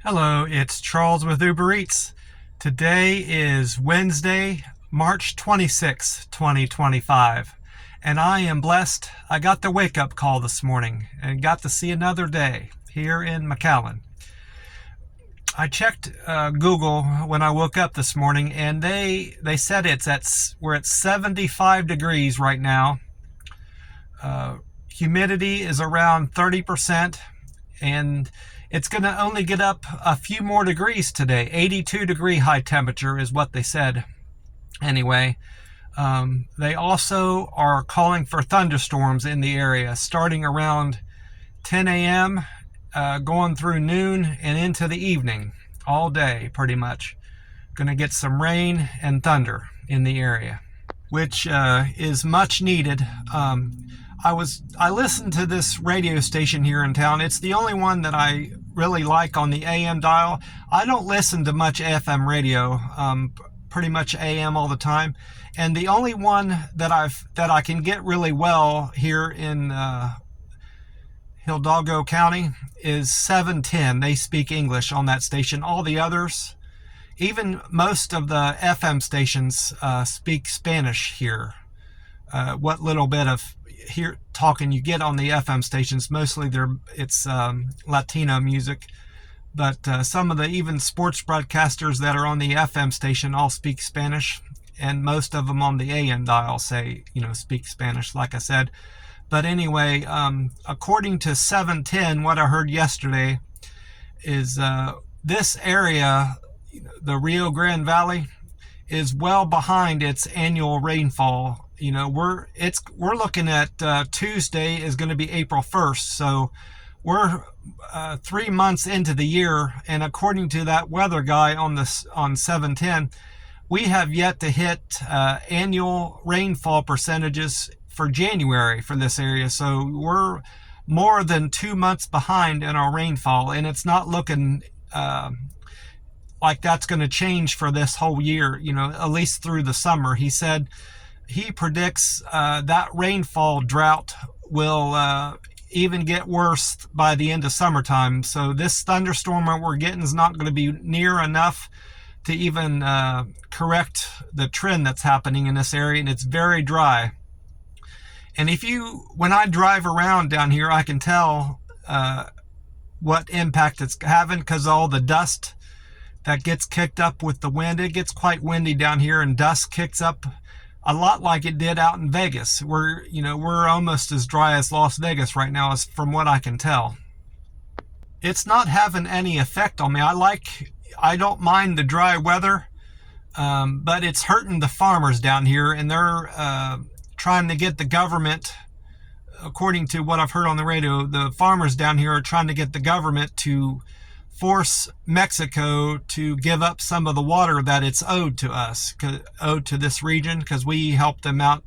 Hello, it's Charles with Uber Eats. Today is Wednesday, March 26, 2025, and I am blessed. I got the wake up call this morning and got to see another day here in McAllen. I checked Google when I woke up this morning, and they said we're at 75 degrees right now. Humidity is around 30%, and it's going to only get up a few more degrees today. 82-degree high temperature is what they said. Anyway, they also are calling for thunderstorms in the area starting around 10 a.m., going through noon and into the evening, all day pretty much. Going to get some rain and thunder in the area, which is much needed. I listened to this radio station here in town. It's the only one that I really like on the AM dial. I don't listen to much FM radio, pretty much AM all the time. And the only one that I can get really well here in Hidalgo County is 710. They speak English on that station. All the others, even most of the FM stations, speak Spanish here. What little bit of here talking you get on the FM stations, mostly it's Latino music, but some of the even sports broadcasters that are on the FM station all speak Spanish, and most of them on the AM dial speak Spanish, like I said. But anyway, according to 710, what I heard yesterday is this area, the Rio Grande Valley, is well behind its annual rainfall. We're looking at Tuesday is going to be April 1st, so we're 3 months into the year, and according to that weather guy on 710, we have yet to hit annual rainfall percentages for January for this area. So we're more than 2 months behind in our rainfall, and it's not looking like that's going to change for this whole year, at least through the summer. He said he predicts that rainfall drought will even get worse by the end of summertime. So this thunderstorm that we're getting is not going to be near enough to even correct the trend that's happening in this area, and it's very dry. And when I drive around down here, I can tell what impact it's having, because all the dust that gets kicked up with the wind. It gets quite windy down here, and dust kicks up a lot like it did out in Vegas. We're almost as dry as Las Vegas right now, as from what I can tell. It's not having any effect on me. I don't mind the dry weather, but it's hurting the farmers down here, and they're trying to get the government, according to what I've heard on the radio, the farmers down here are trying to get the government to force Mexico to give up some of the water that it's owed to us, owed to this region, because we helped them out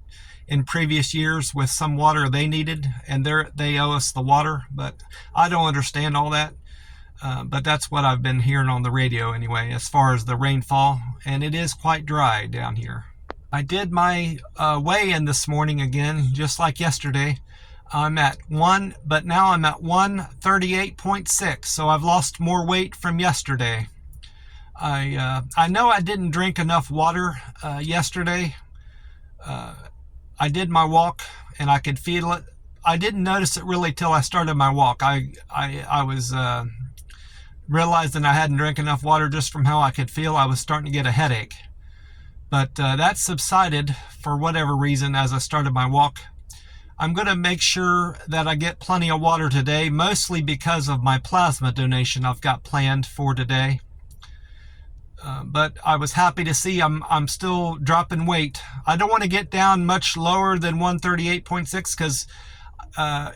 in previous years with some water they needed, and they owe us the water. But I don't understand all that. But that's what I've been hearing on the radio anyway, as far as the rainfall, and it is quite dry down here. I did my weigh-in this morning again, just like yesterday. I'm at but now I'm at 138.6, so I've lost more weight from yesterday. I know I didn't drink enough water yesterday. I did my walk, and I could feel it. I didn't notice it really till I started my walk. I was realizing I hadn't drank enough water just from how I could feel. I was starting to get a headache. But that subsided for whatever reason as I started my walk. I'm going to make sure that I get plenty of water today, mostly because of my plasma donation I've got planned for today. But I was happy to see I'm still dropping weight. I don't want to get down much lower than 138.6, because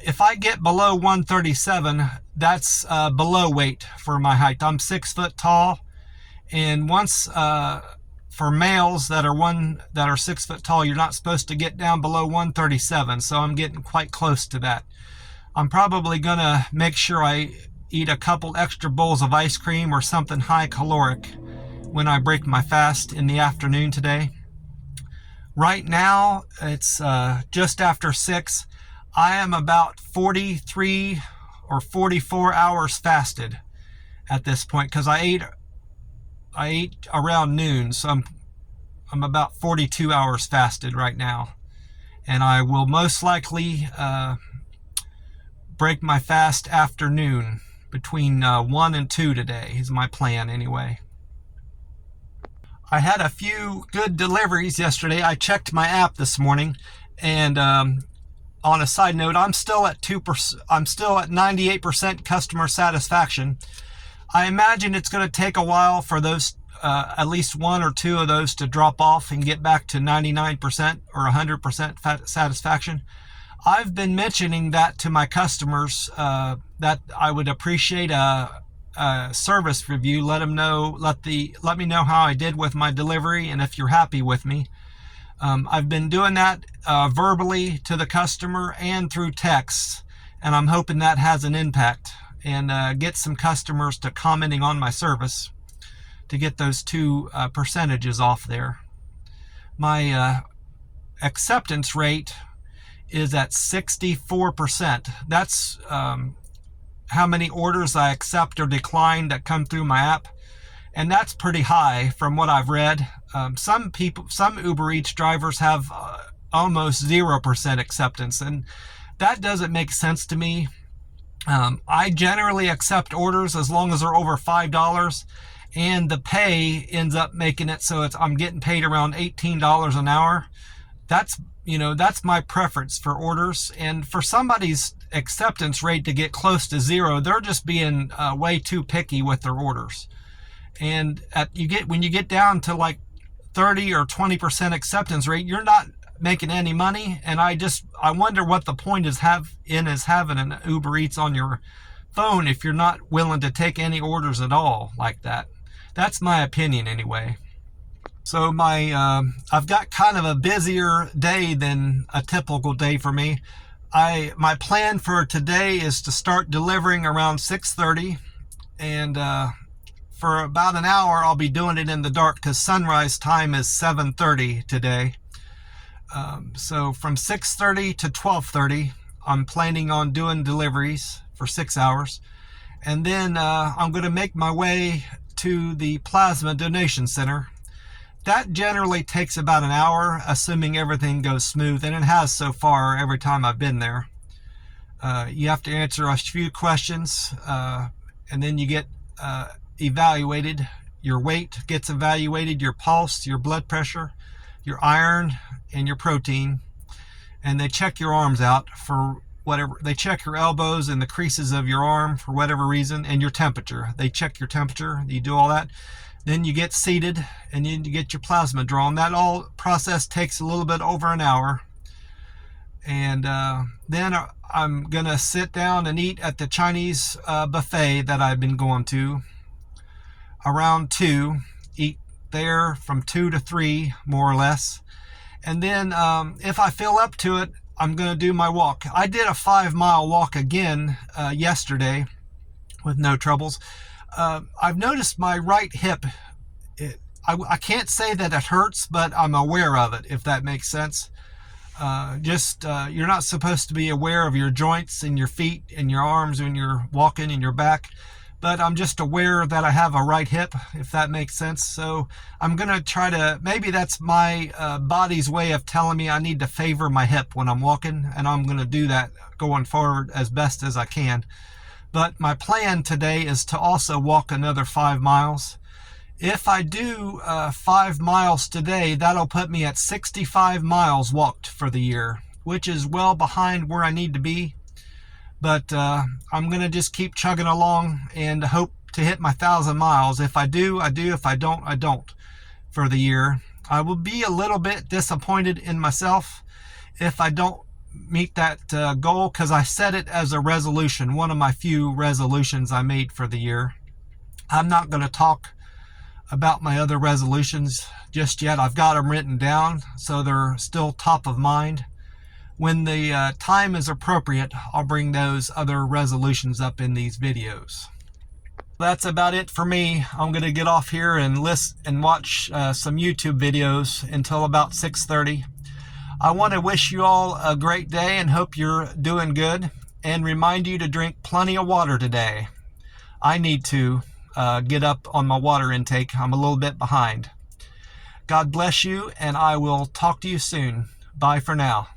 if I get below 137, that's below weight for my height. I'm 6 foot tall, and once for males that are 6 foot tall, you're not supposed to get down below 137. So I'm getting quite close to that. I'm probably gonna make sure I eat a couple extra bowls of ice cream or something high caloric when I break my fast in the afternoon today. Right now, it's just after 6. I am about 43 or 44 hours fasted. at this point, because I ate around noon, so I'm about 42 hours fasted right now, and I will most likely break my fast after noon, between 1 and 2 today is my plan anyway. I had a few good deliveries yesterday. I checked my app this morning, and on a side note, I'm still at 2%. I'm still at 98% customer satisfaction. I imagine it's going to take a while for those, at least one or two of those, to drop off and get back to 99% or 100% satisfaction. I've been mentioning that to my customers, that I would appreciate a service review. Let me know how I did with my delivery, and if you're happy with me. I've been doing that verbally to the customer and through text, and I'm hoping that has an impact and get some customers to commenting on my service to get those two percentages off there. My acceptance rate is at 64%. That's how many orders I accept or decline that come through my app, and that's pretty high from what I've read. Some Uber Eats drivers have almost 0% acceptance, and that doesn't make sense to me. I generally accept orders as long as they're over $5, and the pay ends up making it so I'm getting paid around $18 an hour. That's my preference for orders. And for somebody's acceptance rate to get close to 0, they're just being way too picky with their orders. And when you get down to like 30 or 20% acceptance rate, you're not making any money. And I wonder what the point is having an Uber Eats on your phone if you're not willing to take any orders at all like that. That's my opinion anyway. So I've got kind of a busier day than a typical day for me. My plan for today is to start delivering around 6:30, and for about an hour I'll be doing it in the dark because sunrise time is 7:30 today. So from 6:30 to 12:30 I'm planning on doing deliveries for 6 hours, and then I'm going to make my way to the plasma donation center. That generally takes about an hour, assuming everything goes smooth, and it has so far every time I've been there. You have to answer a few questions, and then you get evaluated. Your weight gets evaluated, your pulse, your blood pressure, your iron, and your protein. And they check your arms out for whatever. They check your elbows and the creases of your arm for whatever reason, and your temperature. They check your temperature. You do all that. Then you get seated, and then you get your plasma drawn. That all process takes a little bit over an hour. And then I'm going to sit down and eat at the Chinese buffet that I've been going to around 2. Eat there from 2 to 3, more or less. And then if I feel up to it, I'm going to do my walk. I did a 5-mile walk again yesterday with no troubles. I've noticed my right hip, I can't say that it hurts, but I'm aware of it, if that makes sense. You're not supposed to be aware of your joints and your feet and your arms when you're walking and your back, but I'm just aware that I have a right hip, if that makes sense. So I'm going to try to, maybe that's my body's way of telling me I need to favor my hip when I'm walking, and I'm going to do that going forward as best as I can. But my plan today is to also walk another 5 miles. If I do 5 miles today, that'll put me at 65 miles walked for the year, which is well behind where I need to be. But I'm going to just keep chugging along and hope to hit my 1,000 miles. If I do, I do. If I don't, I don't for the year. I will be a little bit disappointed in myself if I don't meet that goal, because I set it as a resolution, one of my few resolutions I made for the year. I'm not going to talk about my other resolutions just yet. I've got them written down, so they're still top of mind. When the time is appropriate, I'll bring those other resolutions up in these videos. That's about it for me. I'm going to get off here and listen and watch some YouTube videos until about 6:30. I want to wish you all a great day and hope you're doing good, and remind you to drink plenty of water today. I need to. get up on my water intake. I'm a little bit behind. God bless you, and I will talk to you soon. Bye for now.